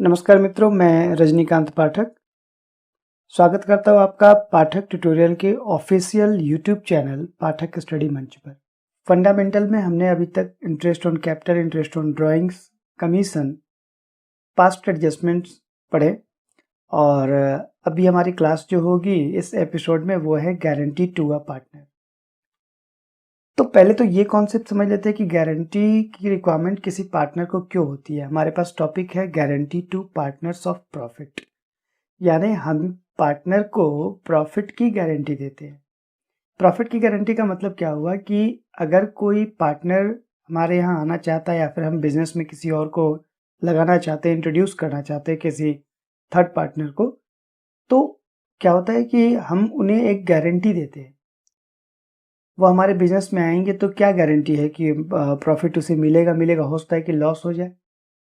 नमस्कार मित्रों, मैं रजनीकांत पाठक स्वागत करता हूँ आपका पाठक ट्यूटोरियल के ऑफिशियल यूट्यूब चैनल पाठक स्टडी मंच पर। फंडामेंटल में हमने अभी तक interest on capital, interest on drawings, commission, past adjustments पढ़े और अभी हमारी क्लास जो होगी इस एपिसोड में वो है गारंटी टू अ पार्टनर। तो पहले तो ये कॉन्सेप्ट समझ लेते हैं कि गारंटी की रिक्वायरमेंट किसी पार्टनर को क्यों होती है। हमारे पास टॉपिक है guarantee to partners of profit, यानी हम पार्टनर को प्रॉफिट की गारंटी देते हैं। प्रॉफिट की गारंटी का मतलब क्या हुआ कि अगर कोई पार्टनर हमारे यहाँ आना चाहता है या फिर हम बिजनेस में किसी और को लगाना चाहते हैं, इंट्रोड्यूस करना चाहते हैं किसी थर्ड पार्टनर को, तो क्या होता है कि हम उन्हें एक गारंटी देते हैं। वो हमारे बिजनेस में आएंगे तो क्या गारंटी है कि प्रॉफिट उसे मिलेगा। हो सकता है कि लॉस हो जाए,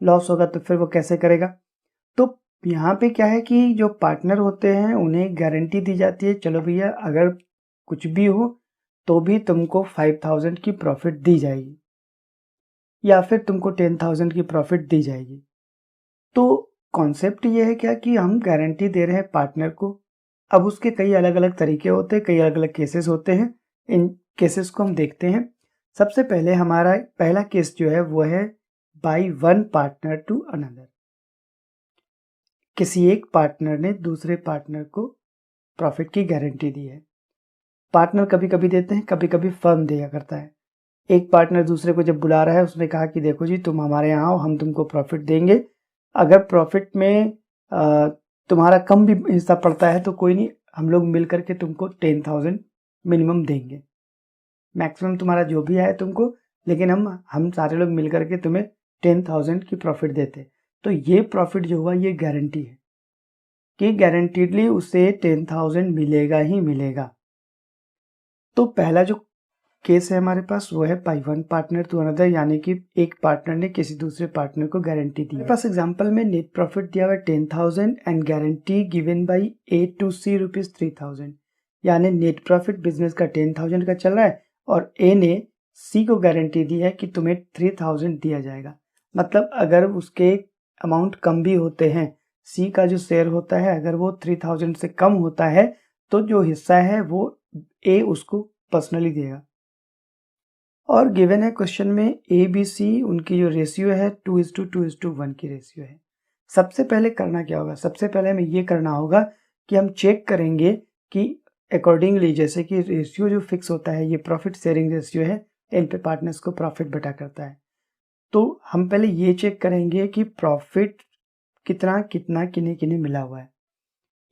लॉस होगा तो फिर वो कैसे करेगा। तो यहाँ पे क्या है कि जो पार्टनर होते हैं उन्हें गारंटी दी जाती है, चलो भैया अगर कुछ भी हो तो भी तुमको 5000 की प्रॉफिट दी जाएगी या फिर तुमको 10,000 की प्रॉफिट दी जाएगी। तो कॉन्सेप्ट ये है क्या कि हम गारंटी दे रहे हैं पार्टनर को। अब उसके कई अलग अलग तरीके होते हैं, कई अलग अलग केसेस होते हैं। इन केसेस को हम देखते हैं। सबसे पहले हमारा पहला केस जो है वो है by one partner to another. किसी एक पार्टनर ने दूसरे पार्टनर को प्रॉफिट की गारंटी दी है। पार्टनर कभी कभी देते हैं, कभी कभी फर्म दिया करता है। एक पार्टनर दूसरे को जब बुला रहा है उसने कहा कि देखो जी तुम हमारे यहाँ आओ, हम तुमको प्रॉफिट देंगे। अगर प्रॉफिट में तुम्हारा कम भी हिस्सा पड़ता है तो कोई नहीं, हम लोग मिल करके तुमको 10,000 मिनिमम देंगे। मैक्सिमम तुम्हारा जो भी आए तुमको, लेकिन हम सारे लोग मिल करके तुम्हें 10,000 की प्रॉफिट देते। तो ये प्रॉफिट जो हुआ ये गारंटी है कि गारंटीडली उसे 10,000 मिलेगा ही मिलेगा। तो पहला जो केस है हमारे पास वो है by one partner to another, यानी कि एक पार्टनर ने किसी दूसरे पार्टनर को गारंटी दी। हमारे पास एग्जांपल में नेट प्रॉफिट दिया हुआ है 10,000 and guarantee given by A to C rupees 3,000, यानी नेट प्रॉफिट बिजनेस का 10,000 का चल रहा है और ए ने सी को गारंटी दी है कि तुम्हें 3,000 दिया जाएगा। मतलब अगर उसके अमाउंट कम भी होते हैं, सी का जो शेयर होता है अगर वो 3,000 से कम होता है तो जो हिस्सा है वो ए उसको पर्सनली देगा। और गिवन है क्वेश्चन में ए बी सी, उनकी जो रेशियो है 2:2:1 की रेशियो है। सबसे पहले करना क्या होगा, सबसे पहले हमें ये करना होगा कि हम चेक करेंगे कि अकॉर्डिंगली, जैसे कि रेशियो जो फिक्स होता है ये प्रॉफिट शेयरिंग रेशियो है, इन पे पार्टनर्स को प्रॉफिट बटा करता है। तो हम पहले ये चेक करेंगे कि प्रॉफिट कितना कितना किन्हीं किन्हीं मिला हुआ है।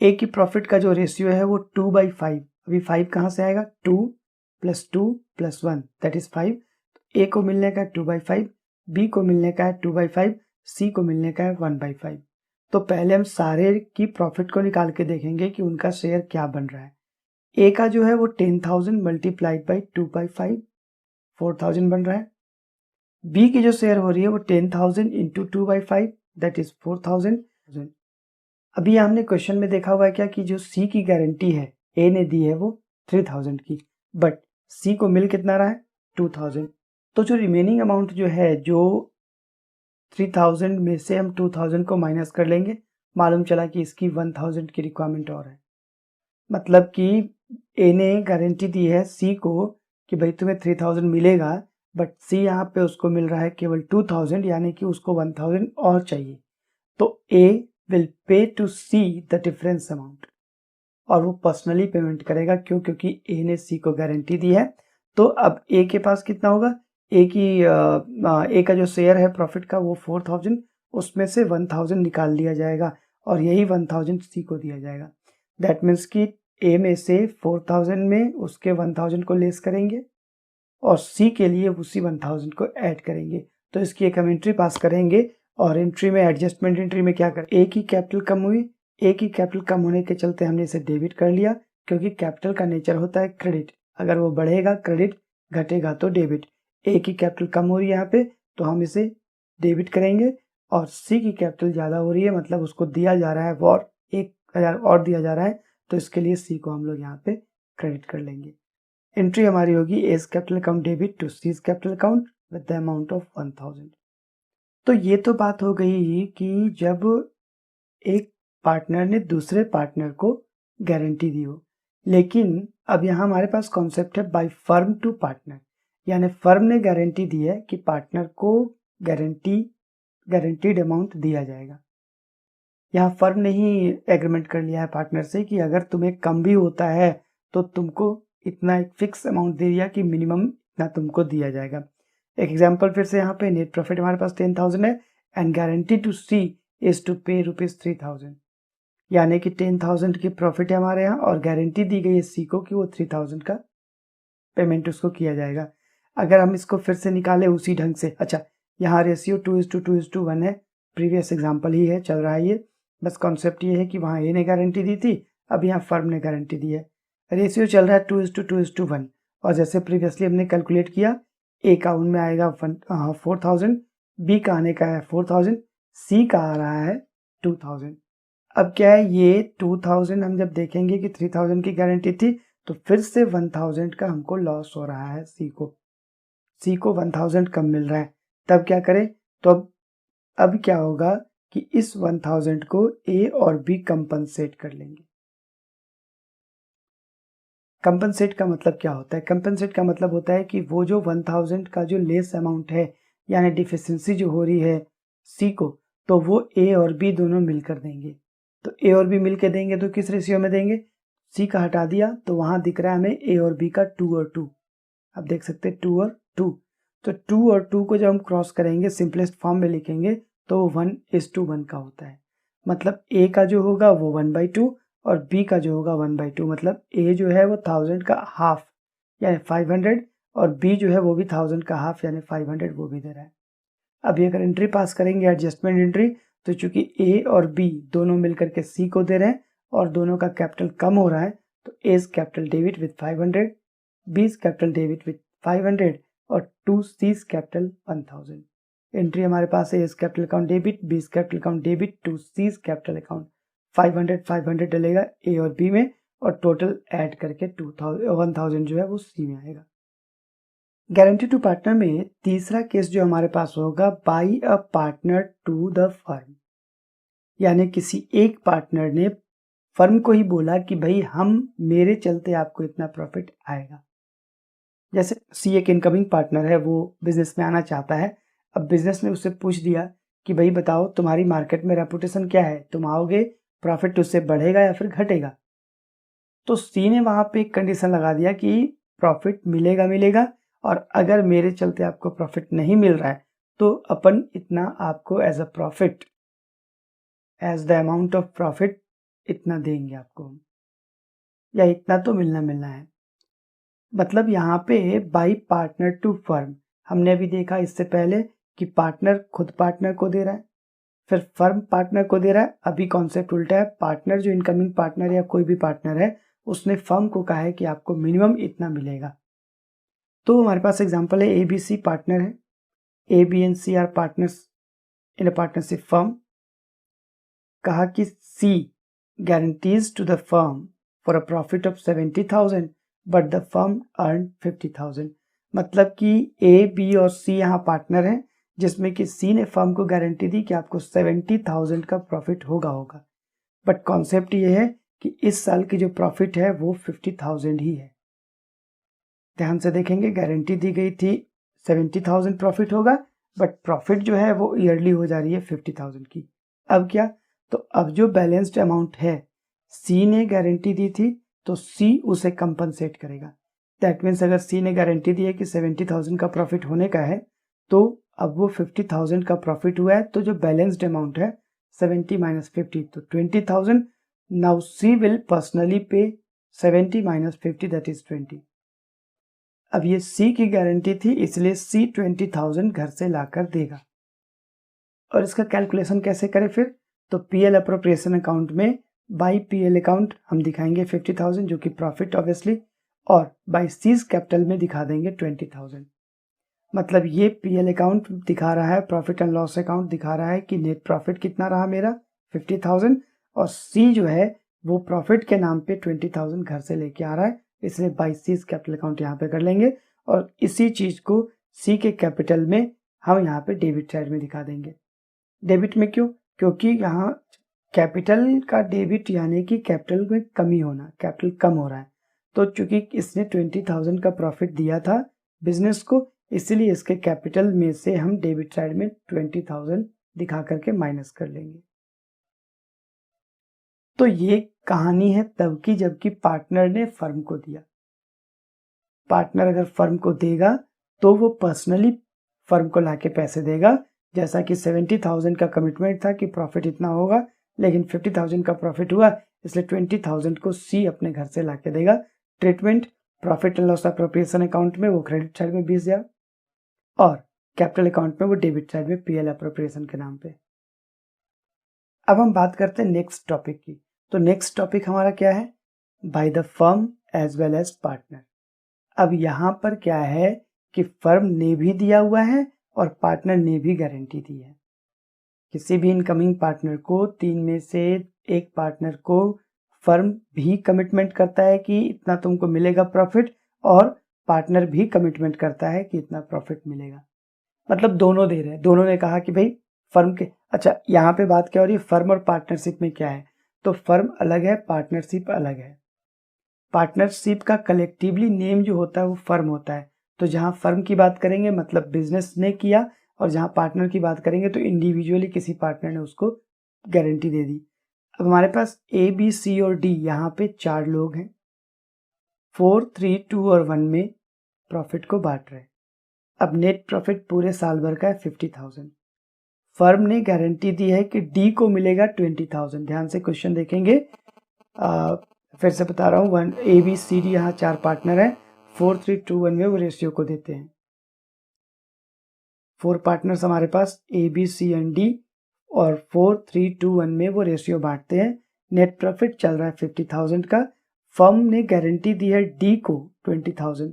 ए की प्रॉफिट का जो रेशियो है वो 2/5। अभी 5 कहाँ से आएगा, 2 + 2 + 1 दैट इज 5। ए को मिलने का है 2/5, बी को मिलने का है 2/5, सी को मिलने का है 1/5। तो पहले हम सारे की प्रॉफिट को निकाल के देखेंगे कि उनका शेयर क्या बन रहा है। ए का जो है वो 10,000 मल्टीप्लाइड बाई 2/5 4,000 बन रहा है। बी की जो शेयर हो रही है वो 10,000 इंटू 2/5 दैट इज 4,000। अभी हमने क्वेश्चन में देखा हुआ है क्या कि जो सी की गारंटी है ए ने दी है वो 3,000 की, बट सी को मिल कितना रहा है 2,000। तो जो रिमेनिंग अमाउंट जो है, जो 3,000 में से हम 2,000 को माइनस कर लेंगे, मालूम चला कि इसकी 1,000 की रिक्वायरमेंट और है। मतलब कि ए ने गारंटी दी है सी को कि भाई तुम्हें 3,000 मिलेगा, बट सी यहाँ पे उसको मिल रहा है केवल 2,000, यानी कि उसको 1,000 और चाहिए। तो A will pay to C the difference amount, और वो पर्सनली पेमेंट करेगा। क्यों? क्योंकि ए ने सी को गारंटी दी है। तो अब ए के पास कितना होगा, ए का जो शेयर है प्रॉफिट का वो 4,000, उसमें से 1,000 निकाल लिया जाएगा और यही 1,000 सी को दिया जाएगा। दैट मीन्स कि ए में से 4,000 में उसके 1,000 को लेस करेंगे और सी के लिए उसी 1,000 को ऐड करेंगे। तो इसकी एक हम एंट्री पास करेंगे और एंट्री में, एडजस्टमेंट एंट्री में क्या करें, ए की कैपिटल कम हुई, ए की कैपिटल कम होने के चलते हमने इसे डेबिट कर लिया, क्योंकि कैपिटल का नेचर होता है क्रेडिट। अगर वो बढ़ेगा क्रेडिट, घटेगा तो डेबिट। ए की कैपिटल कम हो रही है यहाँ पे तो हम इसे डेबिट करेंगे, और सी की कैपिटल ज़्यादा हो रही है, मतलब उसको दिया जा रहा है और 1,000 और दिया जा रहा है, तो इसके लिए सी को हम लोग यहाँ पे क्रेडिट कर लेंगे। एंट्री हमारी होगी as capital account debit to C's capital account with the amount of 1,000। तो ये तो बात हो गई कि जब एक पार्टनर ने दूसरे पार्टनर को गारंटी दी हो, लेकिन अब यहाँ हमारे पास कॉन्सेप्ट है बाय फर्म टू पार्टनर, यानी फर्म ने गारंटी दी है कि पार्टनर को गारंटीड अमाउंट दिया जाएगा। यहाँ फर्म ने ही एग्रीमेंट कर लिया है पार्टनर से कि अगर तुम्हें कम भी होता है तो तुमको इतना एक फिक्स अमाउंट दे दिया कि मिनिमम इतना तुमको दिया जाएगा। एक एग्जांपल फिर से यहाँ पे नेट प्रॉफिट हमारे पास 10,000 है and guarantee to C is to pay ₹3,000, यानी कि 10,000 की प्रॉफिट है हमारे यहाँ और गारंटी दी गई है सी को कि वो 3,000 का पेमेंट उसको किया जाएगा। अगर हम इसको फिर से निकाले उसी ढंग से, अच्छा यहाँ रेशियो 2:1 है, प्रीवियस एग्जाम्पल ही है, चल रहा है ये, बस कॉन्सेप्ट ये है कि वहाँ ए ने गारंटी दी थी, अब यहाँ फर्म ने गारंटी दी है, रेशियो चल रहा है 2:2:1 और जैसे प्रीवियसली हमने कैलकुलेट किया ए का उनमें आएगा 4,000, बी का आने का है 4,000, सी का आ रहा है 2,000। अब क्या है, ये 2,000 हम जब देखेंगे कि 3,000 की गारंटी थी तो फिर से 1,000 का हमको लॉस हो रहा है सी को 1,000 कम मिल रहा है। तब क्या करें, तो अब क्या होगा कि इस 1,000 को ए और बी कंपनसेट कर लेंगे। कंपनसेट का मतलब क्या होता है, कंपनसेट का मतलब होता है कि वो जो 1,000 का जो लेस अमाउंट है यानी डिफिशिएंसी जो हो रही है सी को, तो वो ए और बी दोनों मिलकर देंगे। तो ए और बी मिलकर देंगे तो किस रेशियो में देंगे, सी का हटा दिया तो वहां दिख रहा है हमें ए और बी का 2 और 2, आप देख सकते हैं 2 और 2, तो 2 और 2 को जब हम क्रॉस करेंगे सिंपलेस्ट फॉर्म में लिखेंगे तो 1:1 का होता है। मतलब ए का जो होगा वो 1/2 और बी का जो होगा 1/2, मतलब ए जो है वो 1,000 का हाफ यानी 500 और बी जो है वो भी 1,000 का हाफ यानी 500 वो भी दे रहा है। अभी अगर एंट्री पास करेंगे एडजस्टमेंट एंट्री, तो चूंकि ए और बी दोनों मिलकर के सी को दे रहे हैं और दोनों का कैपिटल कम हो रहा है तो एज कैपिटल डेबिट विथ 500, बीज कैपिटल डेबिट विथ 500 और 2 सीज कैपिटल 1,000। एंट्री हमारे पास है as capital account debit, B's capital account debit, 2 C's capital account, 500 डलेगा ए और बी में और टोटल ऐड करके 1,000 जो है वो सी में आएगा। गारंटी टू पार्टनर में तीसरा केस जो हमारे पास होगा by a partner to the firm, यानी किसी एक पार्टनर ने फर्म को ही बोला कि भाई हम मेरे चलते आपको इतना प्रॉफिट आएगा। जैसे सी एक इनकमिंग पार्टनर है, वो बिजनेस में आना चाहता है, अब बिजनेस ने उससे पूछ दिया कि भाई बताओ तुम्हारी मार्केट में रेपुटेशन क्या है, तुम आओगे प्रॉफिट उससे बढ़ेगा या फिर घटेगा। तो सी ने वहां पे एक कंडीशन लगा दिया कि प्रॉफिट मिलेगा और अगर मेरे चलते आपको प्रॉफिट नहीं मिल रहा है तो अपन इतना आपको as a profit, as the amount of profit इतना देंगे आपको, या इतना तो मिलना है। मतलब यहाँ पे बाई पार्टनर टू फर्म, हमने अभी देखा इससे पहले कि पार्टनर खुद पार्टनर को दे रहा है, फिर फर्म पार्टनर को दे रहा है। अभी कॉन्सेप्ट उल्टा है, पार्टनर जो इनकमिंग पार्टनर या कोई भी पार्टनर है उसने फर्म को कहा है कि आपको मिनिमम इतना मिलेगा। तो हमारे पास एग्जांपल है ए बी सी पार्टनर है, A B and C are partners in a partnership firm. कहा कि C guarantees to the firm for a profit of 70,000 but the firm earn 50,000। मतलब कि ए बी और सी यहाँ पार्टनर हैं जिसमें कि सी ने फर्म को गारंटी दी कि आपको 70,000 का प्रॉफिट होगा, बट कॉन्सेप्ट ये है कि इस साल की जो प्रॉफिट है वो 50,000 ही है। ध्यान से देखेंगे, गारंटी दी गई थी 70,000 प्रॉफिट होगा, बट प्रॉफिट जो है वो ईयरली हो जा रही है 50,000 की। अब क्या, तो अब जो बैलेंस्ड अमाउंट है सी ने गारंटी दी थी तो सी उसे कंपनसेट करेगा। दैट मीन्स अगर सी ने गारंटी दी है कि 70,000 का प्रॉफिट होने का है तो अब वो 50,000 का प्रॉफिट हुआ है, तो जो बैलेंस्ड अमाउंट है 70 माइनस 50 तो 20,000। नाउ सी विल पर्सनली पे 70 माइनस 50 दैट इज 20। अब ये सी की गारंटी थी इसलिए सी 20,000 घर से लाकर देगा। और इसका कैलकुलेशन कैसे करें फिर, तो पीएल अप्रोप्रिएशन अकाउंट में बाई पीएल अकाउंट हम दिखाएंगे 50,000 जो कि प्रॉफिट ऑब्वियसली, और बाई सीज कैपिटल में दिखा देंगे 20,000। मतलब ये पीएल अकाउंट दिखा रहा है, प्रॉफिट एंड लॉस अकाउंट दिखा रहा है कि नेट प्रॉफिट कितना रहा मेरा 50,000, और सी जो है वो प्रॉफिट के नाम पे 20,000 घर से लेके आ रहा है, इसलिए बाई सीज कैपिटल अकाउंट यहाँ पे कर लेंगे और इसी चीज को सी के कैपिटल में हम यहाँ पे डेबिट साइड में दिखा देंगे। डेबिट में क्यों? क्योंकि यहाँ कैपिटल का डेबिट यानी कि कैपिटल में कमी होना, कैपिटल कम हो रहा है। तो चूंकि इसने 20,000 का प्रॉफिट दिया था बिजनेस को, इसलिए इसके कैपिटल में से हम डेबिट साइड में 20,000 दिखा करके माइनस कर लेंगे। तो ये कहानी है तब की जबकि पार्टनर ने फर्म को दिया। पार्टनर अगर फर्म को देगा तो वो पर्सनली फर्म को लाके पैसे देगा, जैसा कि 70,000 का कमिटमेंट था कि प्रॉफिट इतना होगा, लेकिन 50,000 का प्रॉफिट हुआ, इसलिए 20,000 को सी अपने घर से लाके देगा। Treatment profit and loss appropriation account में वो क्रेडिट साइड में 20,000 और कैपिटल अकाउंट में वो डेबिट साइड में पीएल अप्रोप्रिएशन के नाम पे। अब हम बात करते हैं नेक्स्ट टॉपिक की। तो नेक्स्ट टॉपिक हमारा क्या है? By the firm as well as partner. अब यहाँ पर क्या है कि फर्म ने भी दिया हुआ है और पार्टनर ने भी गारंटी दी है। किसी भी इनकमिंग पार्टनर को 3 में से एक पार्टनर को फर्म भी कमिटमेंट करता है कि इतना तुमको मिलेगा प्रॉफिट, और पार्टनर भी कमिटमेंट करता है कि इतना प्रॉफिट मिलेगा। मतलब दोनों दे रहे हैं, दोनों ने कहा कि भाई फर्म के, अच्छा यहाँ पे बात क्या हो रही है, फर्म और पार्टनरशिप में क्या है? तो फर्म अलग है, पार्टनरशिप अलग है। पार्टनरशिप का कलेक्टिवली नेम जो होता है वो फर्म होता है। तो जहाँ फर्म की बात करेंगे मतलब बिजनेस ने किया, और जहाँ पार्टनर की बात करेंगे तो इंडिविजुअली किसी पार्टनर ने उसको गारंटी दे दी। अब हमारे पास ए बी सी और डी यहाँ पे 4 लोग हैं, 4, 3, 2 और 1 में प्रॉफिट को बांट रहे हैं। अब नेट प्रॉफिट पूरे साल भर का है 50,000। फर्म ने गारंटी दी है कि डी को मिलेगा 20,000। ध्यान से क्वेश्चन देखेंगे, फिर से बता रहा हूँ, 1 ए बी सी डी यहाँ 4 पार्टनर है, 4, 3, 2, 1 में वो रेशियो को देते हैं। 4 पार्टनर्स हमारे पास A B C and D, और 4, 3, 2, 1 में वो रेशियो बांटते हैं। नेट प्रॉफिट चल रहा है 50,000 का। फर्म ने गारंटी दी है डी को 20,000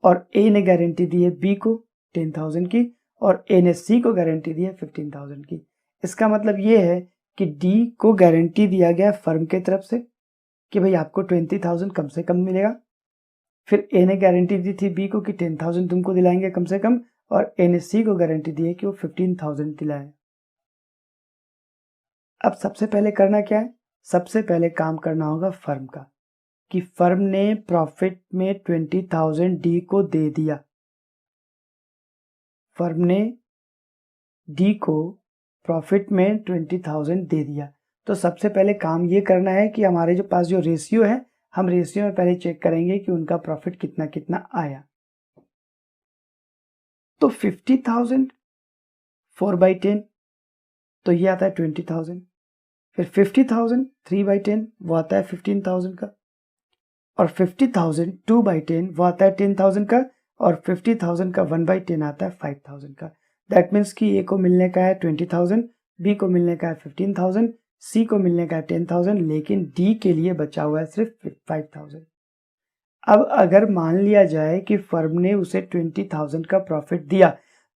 और ए ने गारंटी दी है बी को 10,000 की, और ए ने सी को गारंटी दी है 15,000 की। इसका मतलब ये है कि डी को गारंटी दिया गया फर्म के तरफ से कि भाई आपको 20,000 कम से कम मिलेगा। फिर ए ने गारंटी दी थी बी को कि 10,000 तुमको दिलाएंगे कम से कम, और ए ने सी को गारंटी दी है कि वो 15,000 दिलाए। अब सबसे पहले करना क्या है? सबसे पहले काम करना होगा फर्म का, कि फर्म ने प्रॉफिट में 20,000 डी को दे दिया। फर्म ने डी को प्रॉफिट में 20,000 दे दिया। तो सबसे पहले काम ये करना है कि हमारे जो पास जो रेशियो है, हम रेशियो में पहले चेक करेंगे कि उनका प्रॉफिट कितना कितना आया। तो 50,000 4/10, तो ये आता है 20,000। फिर 50,000 3/10, वो आता है 15,000 का, और 50,000 2/10 वो आता है 10,000 का, और 50,000 का 1/10 आता है 5,000 का। दैट मीन्स कि ए को मिलने का है 20,000, बी को मिलने का है 15,000, सी को मिलने का है 10,000, लेकिन डी के लिए बचा हुआ है सिर्फ 5,000। अब अगर मान लिया जाए कि फर्म ने उसे 20,000 का प्रॉफिट दिया,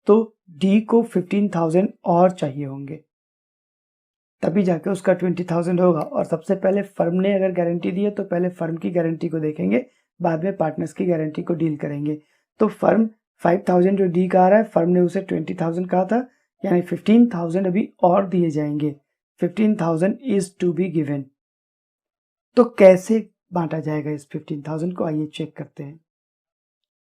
तो डी को 15,000 और चाहिए होंगे, तभी जाके उसका 20,000 होगा। और सबसे पहले फर्म ने अगर गारंटी दी है तो पहले फर्म की गारंटी को देखेंगे, बाद में पार्टनर्स की गारंटी को डील करेंगे। तो फर्म 5,000 जो डी का आ रहा है, फर्म ने उसे 20,000 कहा था, यानी 15,000 अभी और दिए जाएंगे। 15,000 इज टू बी गिवन। तो कैसे बांटा जाएगा इस 15,000 को, आइए चेक करते हैं।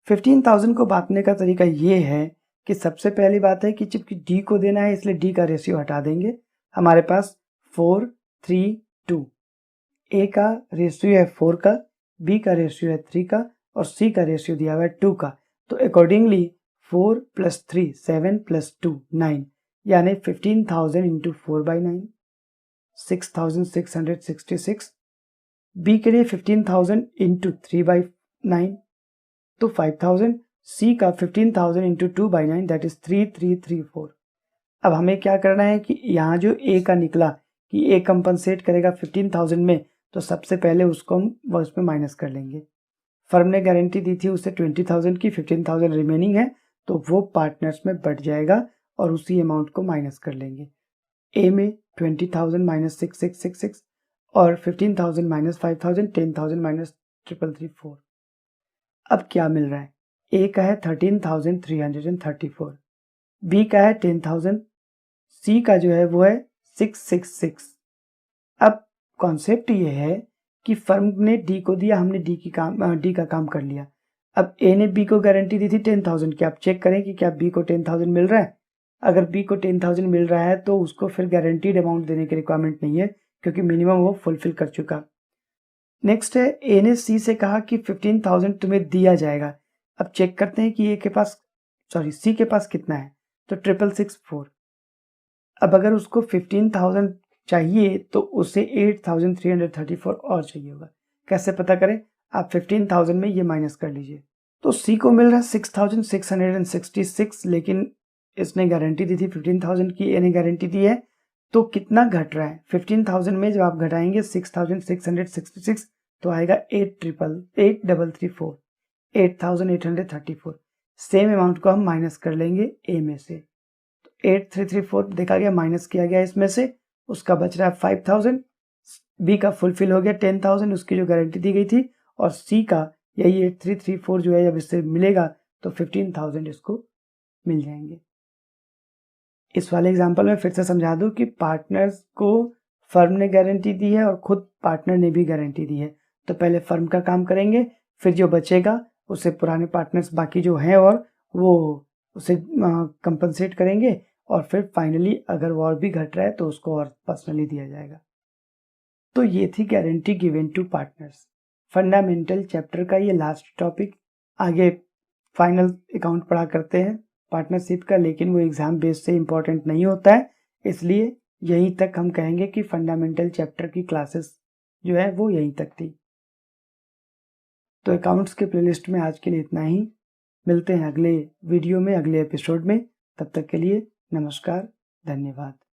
15,000 को बांटने का तरीका ये है कि सबसे पहली बात है कि जबकि डी को देना है इसलिए डी का रेशियो हटा देंगे। हमारे पास 4, 3, 2, ए का रेशियो है 4 का, बी का रेशियो है 3 का, और सी का रेशियो दिया हुआ है 2 का। तो अकॉर्डिंगली 4 + 3 7 + 2 9, यानी 15,000 इंटू 4/9 6,666। बी के लिए 15,000 इंटू 3/9 तो 5,000। सी का 15,000 इंटू 2/9 दैट इज 3,334। अब हमें क्या करना है कि यहाँ जो ए का निकला कि ए कंपनसेट करेगा 15,000 में, तो सबसे पहले उसको हम उसमें माइनस कर लेंगे। फर्म ने गारंटी दी थी उसे 20,000 की, 15,000 रिमेनिंग है, तो वो पार्टनर्स में बढ़ जाएगा और उसी अमाउंट को माइनस कर लेंगे। ए में 20,000 माइनस 6,666, और 15,000 माइनस 5,000, 10,000 माइनस 3,334। अब क्या मिल रहा है? ए का है 13,334, बी का है 10,000, सी का जो है वो है 666। अब कॉन्सेप्ट ये है कि फर्म ने डी को दिया, हमने डी का काम कर लिया। अब ए ने बी को गारंटी दी थी 10,000 की, आप चेक करें कि क्या बी को 10,000 मिल रहा है। अगर बी को 10,000 मिल रहा है तो उसको फिर गारंटीड अमाउंट देने की रिक्वायरमेंट नहीं है, क्योंकि मिनिमम वो फुलफिल कर चुका। नेक्स्ट है ए ने सी से कहा कि 15,000 तुम्हें दिया जाएगा। अब चेक करते हैं कि सी के पास कितना है, तो 666। अब अगर उसको 15,000 चाहिए तो उसे 8,334 और चाहिए होगा। कैसे पता करें, आप 15,000 में ये माइनस कर लीजिए। तो सी को मिल रहा है 6,666, लेकिन इसने गारंटी दी थी 15,000 की, ए ने गारंटी दी है, तो कितना घट रहा है 15,000 में जब आप घटाएंगे 6,666 तो आएगा 8,334, 8,834। सेम अमाउंट को हम माइनस कर लेंगे ए में से, 8,334 देखा गया, माइनस किया गया इसमें से, उसका बच रहा है 5,000। बी का फुलफिल हो गया 10,000, उसकी जो गारंटी दी गई थी, और सी का यही 8,334 जो है जब इससे मिलेगा तो 15,000 इसको मिल जाएंगे। इस वाले एग्जांपल में फिर से समझा दूं कि पार्टनर्स को फर्म ने गारंटी दी है और खुद पार्टनर ने भी गारंटी दी है। तो पहले फर्म का काम करेंगे, फिर जो बचेगा उसे पुराने पार्टनर्स बाकी जो हैं और वो उसे कंपनसेट करेंगे, और फिर फाइनली अगर वो और भी घट रहा है तो उसको और पर्सनली दिया जाएगा। तो ये थी guarantee given to partners, fundamental chapter का ये लास्ट टॉपिक। आगे फाइनल अकाउंट पढ़ा करते हैं पार्टनरशिप का, लेकिन वो एग्जाम बेस से इंपॉर्टेंट नहीं होता है, इसलिए यहीं तक हम कहेंगे कि फंडामेंटल चैप्टर की क्लासेस जो है वो यहीं तक थी। तो अकाउंट्स के प्लेलिस्ट में आज के लिए इतना ही। मिलते हैं अगले वीडियो में, अगले एपिसोड में। तब तक के लिए नमस्कार, धन्यवाद।